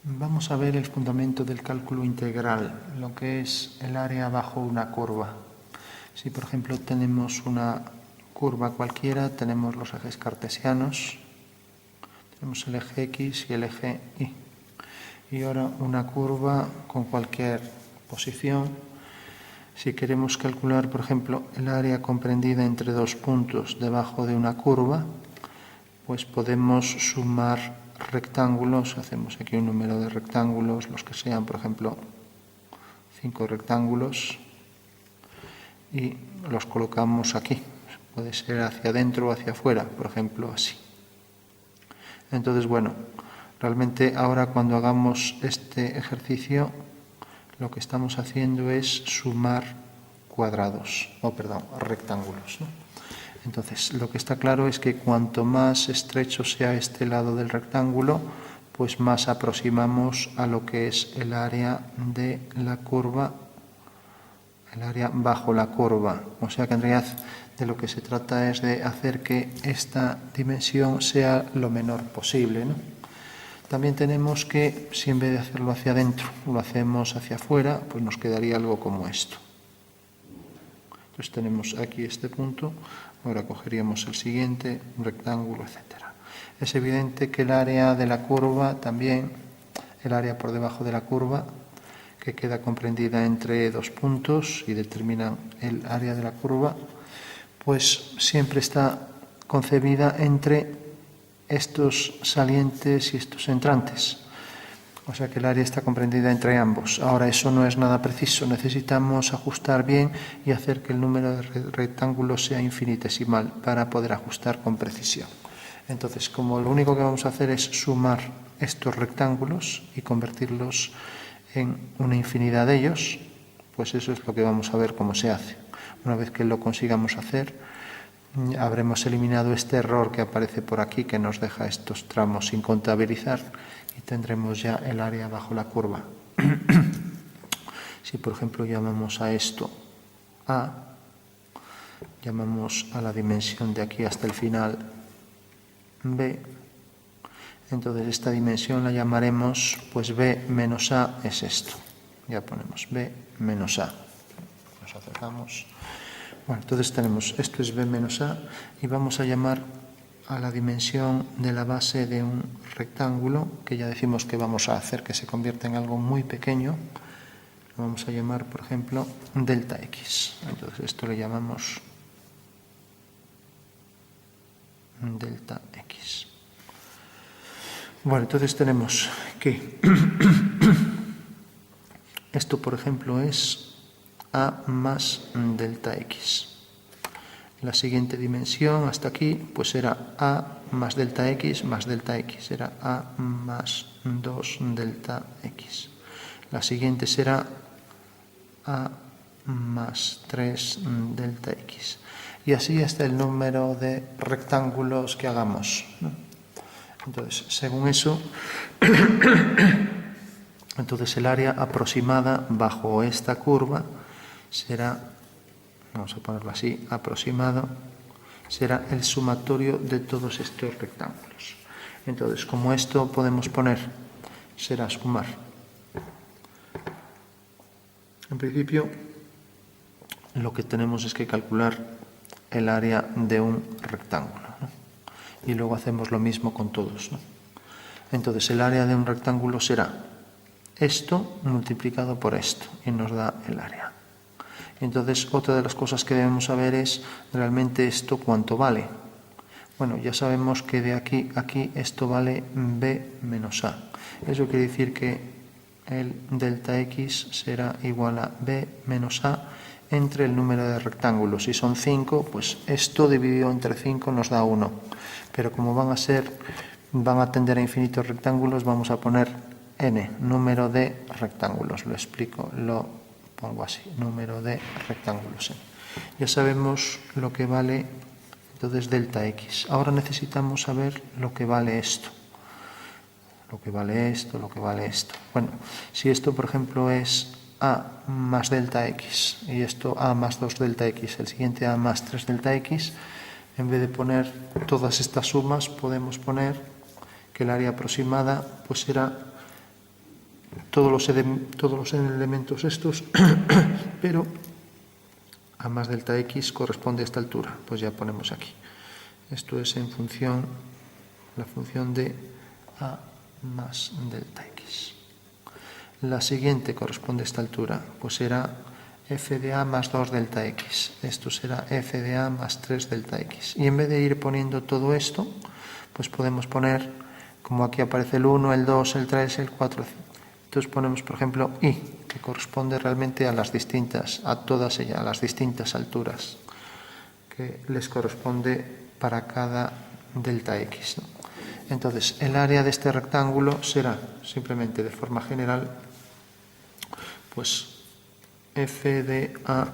Vamos a ver el fundamento del cálculo integral, lo que es el área bajo una curva. Si, por ejemplo, tenemos una curva cualquiera, tenemos los ejes cartesianos, tenemos el eje X y el eje Y. Y ahora una curva con cualquier posición. Si queremos calcular, por ejemplo, el área comprendida entre dos puntos debajo de una curva, pues podemos sumar rectángulos. Hacemos aquí un número de rectángulos, los que sean, por ejemplo, 5 rectángulos, y los colocamos aquí. Puede ser hacia adentro o hacia afuera, por ejemplo, así. Entonces, bueno, realmente ahora cuando hagamos este ejercicio, lo que estamos haciendo es sumar rectángulos, ¿no? Entonces, lo que está claro es que cuanto más estrecho sea este lado del rectángulo, pues más aproximamos a lo que es el área de la curva, el área bajo la curva. O sea que en realidad de lo que se trata es de hacer que esta dimensión sea lo menor posible, ¿no? También tenemos que, si en vez de hacerlo hacia adentro, lo hacemos hacia afuera, pues nos quedaría algo como esto. Entonces tenemos aquí este punto, ahora cogeríamos el siguiente, un rectángulo, etc. Es evidente que el área de la curva también, el área por debajo de la curva, que queda comprendida entre dos puntos y determinan el área de la curva, pues siempre está concebida entre estos salientes y estos entrantes. O sea que el área está comprendida entre ambos. Ahora, eso no es nada preciso. Necesitamos ajustar bien y hacer que el número de rectángulos sea infinitesimal para poder ajustar con precisión. Entonces, como lo único que vamos a hacer es sumar estos rectángulos y convertirlos en una infinidad de ellos, pues eso es lo que vamos a ver cómo se hace. Una vez que lo consigamos hacer, habremos eliminado este error que aparece por aquí, que nos deja estos tramos sin contabilizar, y tendremos ya el área bajo la curva. Si, por ejemplo, llamamos a esto A, llamamos a la dimensión de aquí hasta el final B, entonces esta dimensión la llamaremos, pues B menos A es esto. Ya ponemos B menos A. Nos acercamos. Bueno, entonces tenemos, esto es B menos A, y vamos a llamar a la dimensión de la base de un rectángulo, que ya decimos que vamos a hacer que se convierta en algo muy pequeño. Lo vamos a llamar, por ejemplo, delta X. Entonces esto le llamamos delta X. Bueno, entonces tenemos que esto, por ejemplo, es A más delta X. La siguiente dimensión hasta aquí pues será A más delta X, será A más 2 delta X. La siguiente será A más 3 delta X. Y así hasta el número de rectángulos que hagamos, ¿no? Entonces, según eso, entonces el área aproximada bajo esta curva será, vamos a ponerlo así, aproximado, será el sumatorio de todos estos rectángulos. Entonces, como esto podemos poner, será sumar. En principio, lo que tenemos es que calcular el área de un rectángulo, ¿no? Y luego hacemos lo mismo con todos, ¿no? Entonces, el área de un rectángulo será esto multiplicado por esto, y nos da el área. Entonces, otra de las cosas que debemos saber es realmente esto cuánto vale. Bueno, ya sabemos que de aquí a aquí esto vale B menos A. Eso quiere decir que el delta X será igual a B menos A entre el número de rectángulos. Si son 5, pues esto dividido entre 5 nos da 1. Pero como van a tender a infinitos rectángulos, vamos a poner n, número de rectángulos. Lo explico, lo pongo así, número de rectángulos. Ya sabemos lo que vale entonces delta X. Ahora necesitamos saber lo que vale esto. Lo que vale esto, lo que vale esto. Bueno, si esto, por ejemplo, es A más delta X y esto A más 2 delta X, el siguiente A más 3 delta X, en vez de poner todas estas sumas, podemos poner que el área aproximada pues será todos los elementos estos, pero a más delta x corresponde a esta altura, pues ya ponemos aquí. Esto es en función, la función de a más delta x. La siguiente corresponde a esta altura, pues será f de a más 2 delta x. Esto será f de a más 3 delta x. Y en vez de ir poniendo todo esto, pues podemos poner, como aquí aparece el 1, el 2, el 3, el 4. Entonces ponemos, por ejemplo, y, que corresponde realmente a las distintas, a todas ellas, a las distintas alturas que les corresponde para cada delta x, ¿no? Entonces, el área de este rectángulo será, simplemente de forma general, pues f de a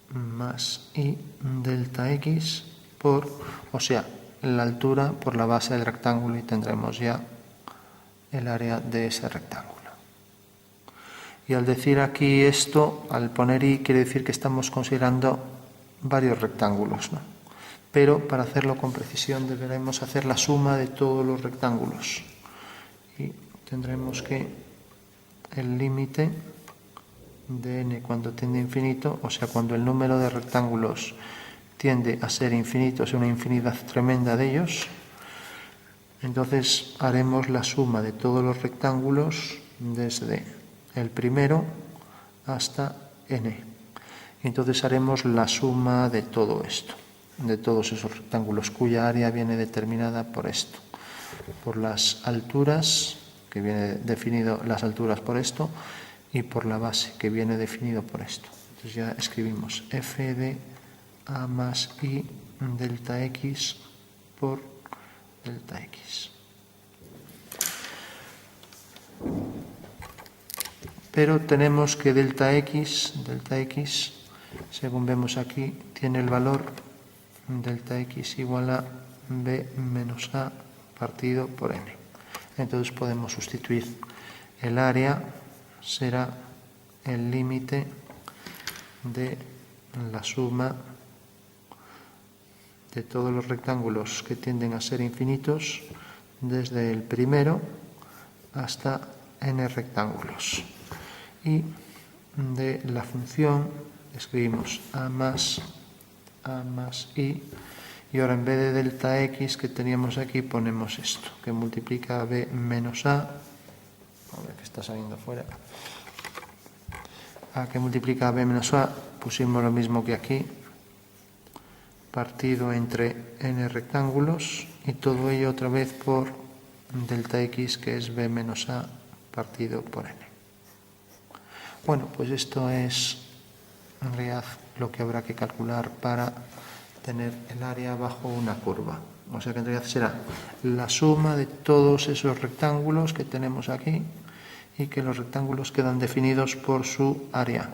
más i delta x por, o sea, la altura por la base del rectángulo, y tendremos ya el área de ese rectángulo. Y al decir aquí esto, al poner i, quiere decir que estamos considerando varios rectángulos, ¿no? Pero para hacerlo con precisión deberemos hacer la suma de todos los rectángulos. Y tendremos que el límite de n cuando tiende a infinito, o sea, cuando el número de rectángulos tiende a ser infinito, es una infinidad tremenda de ellos, entonces haremos la suma de todos los rectángulos desde el primero hasta n. Entonces haremos la suma de todo esto, de todos esos rectángulos cuya área viene determinada por esto, por las alturas, que viene definido las alturas por esto, y por la base, que viene definido por esto. Entonces ya escribimos f de a más i delta x por delta x. Pero tenemos que delta x, según vemos aquí, tiene el valor delta x igual a b menos a partido por n. Entonces podemos sustituir el área, será el límite de la suma de todos los rectángulos que tienden a ser infinitos desde el primero hasta n rectángulos. Y de la función escribimos a más i, y ahora en vez de delta x que teníamos aquí ponemos esto, que multiplica a b menos a ver que está saliendo fuera, que multiplica a b menos a, pusimos lo mismo que aquí, partido entre n rectángulos, y todo ello otra vez por delta x, que es b menos a partido por n. Bueno, pues esto es en realidad lo que habrá que calcular para tener el área bajo una curva. O sea que en realidad será la suma de todos esos rectángulos que tenemos aquí, y que los rectángulos quedan definidos por su área.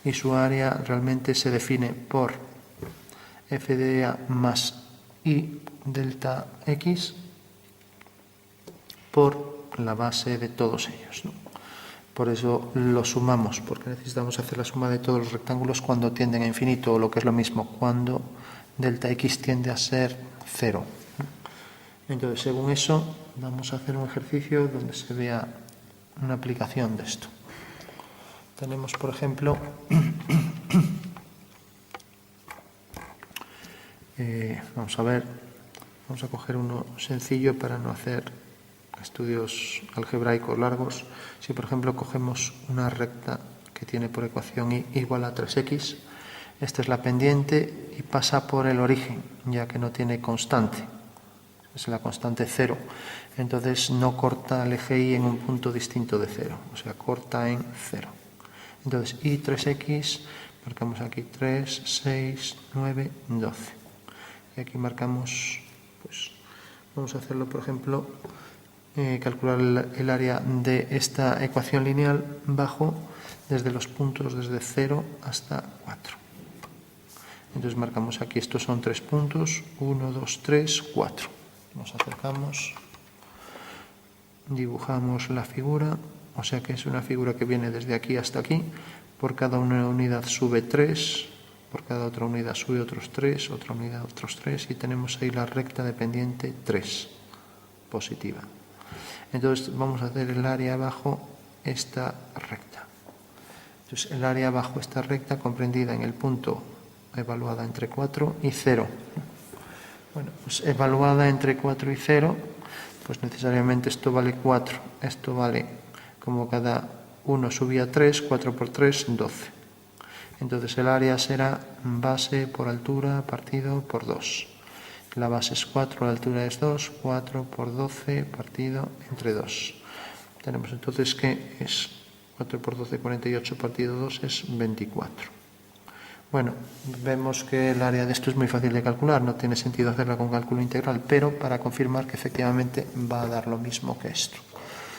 Y su área realmente se define por f de a más i delta x por la base de todos ellos, ¿no? Por eso lo sumamos, porque necesitamos hacer la suma de todos los rectángulos cuando tienden a infinito, o lo que es lo mismo, cuando delta x tiende a ser 0. Entonces, según eso, vamos a hacer un ejercicio donde se vea una aplicación de esto. Tenemos, por ejemplo, vamos a ver, vamos a coger uno sencillo para no hacer estudios algebraicos largos. Si, por ejemplo, cogemos una recta que tiene por ecuación y igual a 3x, esta es la pendiente y pasa por el origen, ya que no tiene constante, es la constante 0. Entonces no corta el eje y en un punto distinto de 0, o sea, corta en 0. Entonces, y 3x, marcamos aquí 3, 6, 9, 12. Y aquí marcamos, pues, vamos a hacerlo, por ejemplo, calcular el área de esta ecuación lineal bajo desde los puntos desde 0 hasta 4. Entonces marcamos aquí, estos son 3 puntos, 1, 2, 3, 4. Nos acercamos, dibujamos la figura, o sea que es una figura que viene desde aquí hasta aquí. Por cada una unidad sube 3, por cada otra unidad sube otros 3, otra unidad otros 3, y tenemos ahí la recta de pendiente 3, positiva. Entonces vamos a hacer el área bajo esta recta. Entonces el área bajo esta recta comprendida en el punto evaluada entre 4 y 0. Bueno, pues evaluada entre 4 y 0, pues necesariamente esto vale 4. Esto vale, como cada uno subía 3, 4 por 3, 12. Entonces el área será base por altura partido por 2. La base es 4, la altura es 2, 4 por 12 partido entre 2. Tenemos entonces que es 4 por 12, 48 partido 2 es 24. Bueno, vemos que el área de esto es muy fácil de calcular, no tiene sentido hacerla con cálculo integral, pero para confirmar que efectivamente va a dar lo mismo que esto.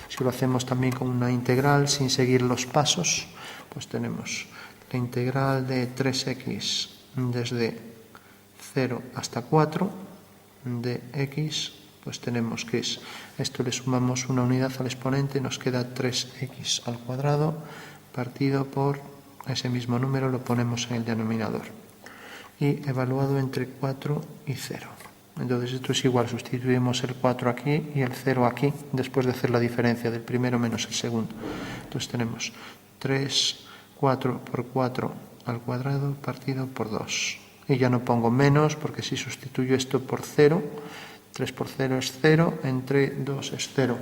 Si lo hacemos también con una integral sin seguir los pasos, pues tenemos la integral de 3x desde 0 hasta 4 de x, pues tenemos que es, esto le sumamos una unidad al exponente, nos queda 3x al cuadrado partido por ese mismo número, lo ponemos en el denominador y evaluado entre 4 y 0. Entonces esto es igual, sustituimos el 4 aquí y el 0 aquí, después de hacer la diferencia del primero menos el segundo. Entonces tenemos 3, 4 por 4 al cuadrado partido por 2. Y ya no pongo menos, porque si sustituyo esto por 0, 3 por 0 es 0, entre 2 es 0.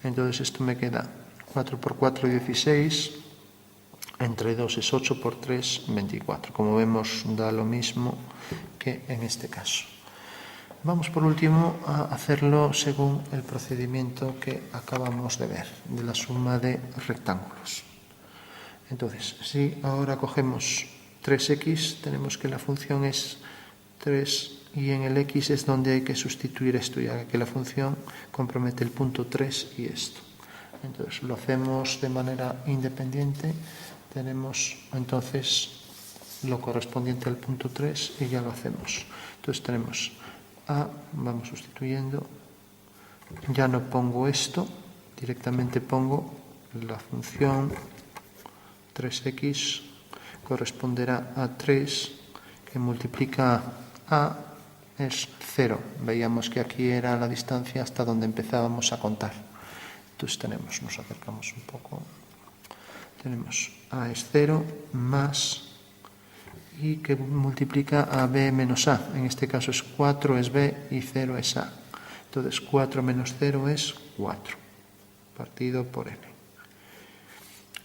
Entonces esto me queda 4 por 4, 16, entre 2 es 8 por 3, 24. Como vemos, da lo mismo que en este caso. Vamos por último a hacerlo según el procedimiento que acabamos de ver, de la suma de rectángulos. Entonces, si ahora cogemos 3x, tenemos que la función es 3 y en el x es donde hay que sustituir esto, ya que la función compromete el punto 3 y esto. Entonces, lo hacemos de manera independiente. Tenemos entonces lo correspondiente al punto 3 y ya lo hacemos. Entonces tenemos a, vamos sustituyendo, ya no pongo esto, directamente pongo la función 3x corresponderá a 3 que multiplica a es 0. Veíamos que aquí era la distancia hasta donde empezábamos a contar. Entonces tenemos, nos acercamos un poco, tenemos a es 0 más y que multiplica a b menos a. En este caso es 4 es b y 0 es a. Entonces 4 menos 0 es 4 partido por n.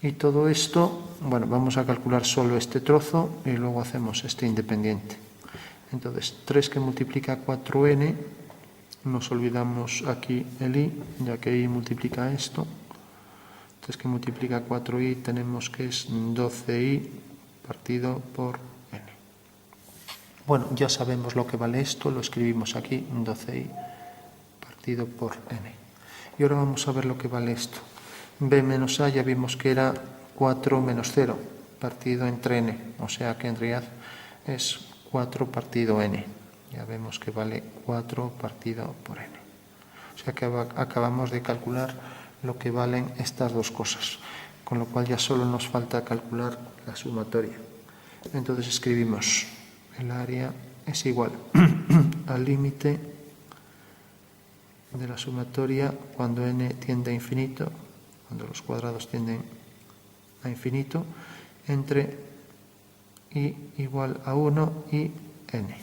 Y todo esto, bueno, vamos a calcular solo este trozo y luego hacemos este independiente. Entonces 3 que multiplica 4n, nos olvidamos aquí el i, ya que i multiplica esto. 3 que multiplica 4i tenemos que es 12i partido por n. Bueno, ya sabemos lo que vale esto, lo escribimos aquí, 12i partido por n. Y ahora vamos a ver lo que vale esto. b menos a ya vimos que era 4 menos 0 partido entre n, o sea que en realidad es 4 partido n. Ya vemos que vale 4 partido por n. O sea que acabamos de calcular lo que valen estas dos cosas, con lo cual ya solo nos falta calcular la sumatoria. Entonces escribimos el área es igual al límite de la sumatoria cuando n tiende a infinito, cuando los cuadrados tienden a infinito, entre i igual a 1 y n.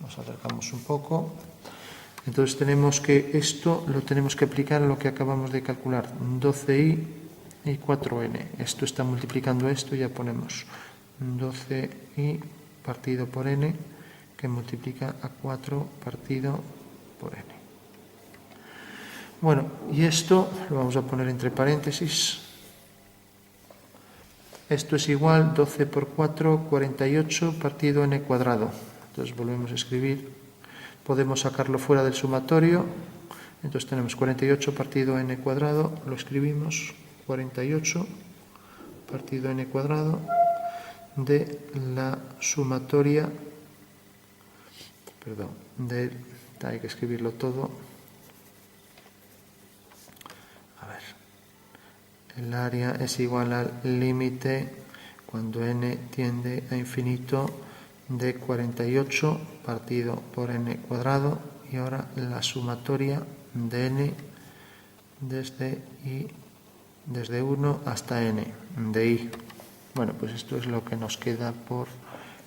Nos acercamos un poco. Entonces tenemos que esto lo tenemos que aplicar a lo que acabamos de calcular, 12i y 4n. Esto está multiplicando esto y ya ponemos 12i partido por n, que multiplica a 4 partido por n. Bueno, y esto lo vamos a poner entre paréntesis. Esto es igual 12 por 4, 48 partido n cuadrado. Entonces volvemos a escribir. Podemos sacarlo fuera del sumatorio. Entonces tenemos 48 partido n cuadrado. Lo escribimos. 48 partido n cuadrado de la sumatoria. Perdón, hay que escribirlo todo. El área es igual al límite cuando n tiende a infinito de 48 partido por n cuadrado y ahora la sumatoria de n desde 1 hasta n de i. Bueno, pues esto es lo que nos queda por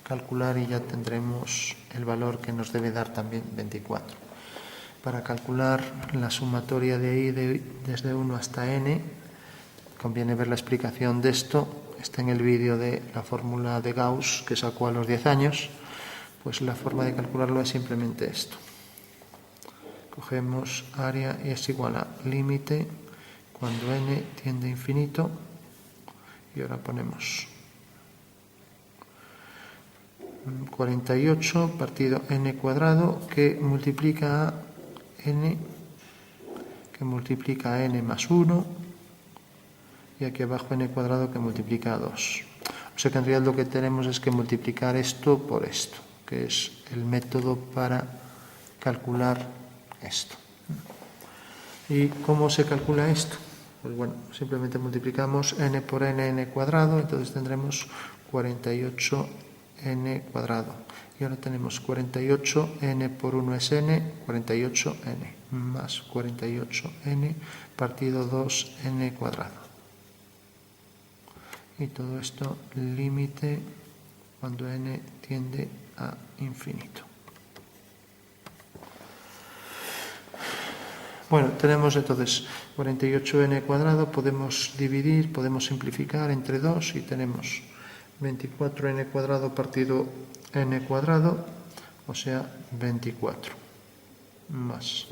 calcular y ya tendremos el valor que nos debe dar también 24. Para calcular la sumatoria de i desde 1 hasta n, conviene ver la explicación de esto. Está en el vídeo de la fórmula de Gauss que sacó a los 10 años. Pues la forma de calcularlo es simplemente esto. Cogemos área y es igual a límite cuando n tiende a infinito. Y ahora ponemos 48 partido n cuadrado que multiplica a n más 1 y aquí abajo n cuadrado que multiplica a 2. O sea que en realidad lo que tenemos es que multiplicar esto por esto, que es el método para calcular esto. ¿Y cómo se calcula esto? Pues bueno, simplemente multiplicamos n por n cuadrado, entonces tendremos 48n cuadrado. Y ahora tenemos 48n por 1 es n, 48n, más 48n partido 2n cuadrado. Y todo esto límite cuando n tiende a infinito. Bueno, tenemos entonces 48n cuadrado, podemos dividir, podemos simplificar entre 2 y tenemos 24n cuadrado partido n cuadrado, o sea 24 más.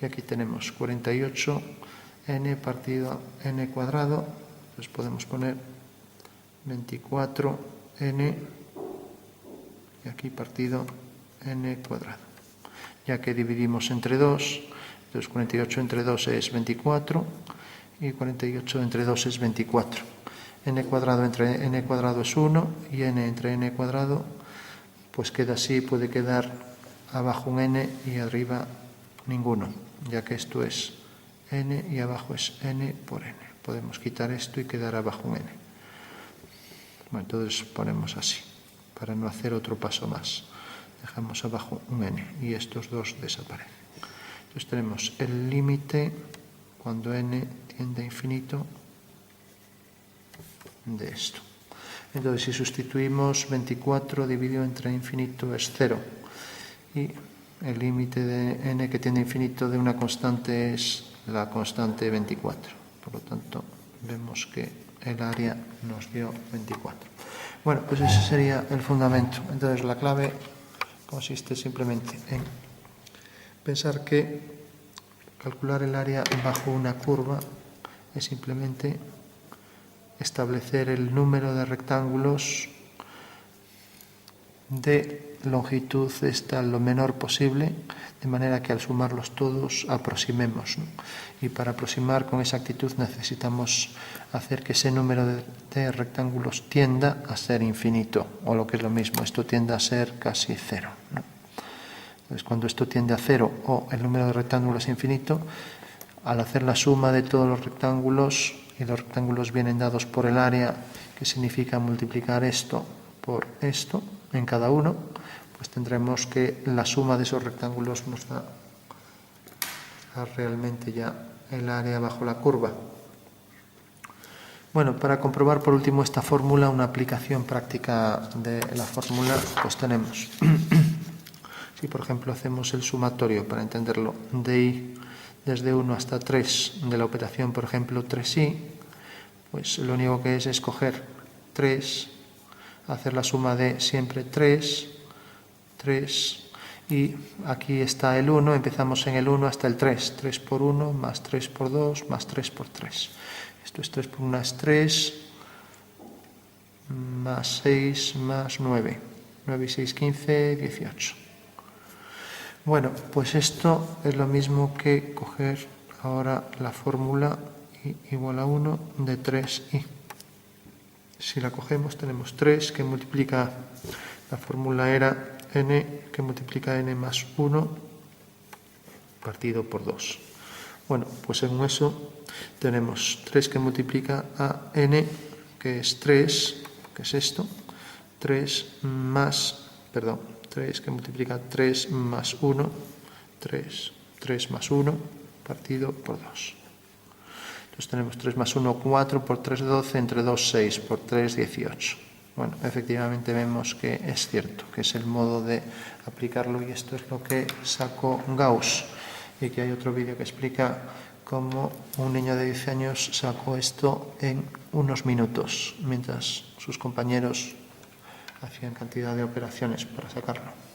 Y aquí tenemos 48n partido n cuadrado, pues podemos poner 24n y aquí partido n cuadrado. Ya que dividimos entre 2, entonces 48 entre 2 es 24 y 48 entre 2 es 24. n cuadrado entre n cuadrado es 1 y n entre n cuadrado pues queda así, puede quedar abajo un n y arriba ninguno, ya que esto es n y abajo es n por n. Podemos quitar esto y quedar abajo un n. Bueno, entonces ponemos así, para no hacer otro paso más. Dejamos abajo un n y estos dos desaparecen. Entonces tenemos el límite cuando n tiende a infinito de esto. Entonces si sustituimos 24 dividido entre infinito es 0 y el límite de n que tiende a infinito de una constante es la constante 24. Por lo tanto vemos que el área nos dio 24. Bueno, pues ese sería el fundamento. Entonces la clave consiste simplemente en pensar que calcular el área bajo una curva es simplemente establecer el número de rectángulos de longitud lo menor posible, de manera que al sumarlos todos aproximemos, ¿no? Y para aproximar con exactitud necesitamos hacer que ese número de rectángulos tienda a ser infinito, o lo que es lo mismo, esto tiende a ser casi cero, ¿no? Entonces, cuando esto tiende a cero o el número de rectángulos es infinito, al hacer la suma de todos los rectángulos, y los rectángulos vienen dados por el área, que significa multiplicar esto por esto en cada uno, pues tendremos que la suma de esos rectángulos nos da realmente ya el área bajo la curva. Bueno, para comprobar por último esta fórmula, una aplicación práctica de la fórmula, pues tenemos, si por ejemplo hacemos el sumatorio para entenderlo, de i desde 1 hasta 3 de la operación, por ejemplo, 3i, pues lo único que es coger 3, hacer la suma de siempre 3, y aquí está el 1, empezamos en el 1 hasta el 3, 3 por 1, más 3 por 2, más 3 por 3. Esto es 3 por 1 es 3, más 6, más 9. 9 y 6, 15, 18. Bueno, pues esto es lo mismo que coger ahora la fórmula i igual a 1 de 3i. Si la cogemos tenemos 3 que multiplica, la fórmula era n que multiplica n más 1 partido por 2. Bueno, pues según eso tenemos 3 que multiplica a n, que es 3, que es esto, 3 que multiplica 3 más 1, 3 más 1, partido por 2. Entonces tenemos 3 más 1, 4, por 3, 12, entre 2, 6, por 3, 18. Bueno, efectivamente vemos que es cierto, que es el modo de aplicarlo y esto es lo que sacó Gauss. Y que hay otro vídeo que explica cómo un niño de 10 años sacó esto en unos minutos, mientras sus compañeros hacían cantidad de operaciones para sacarlo.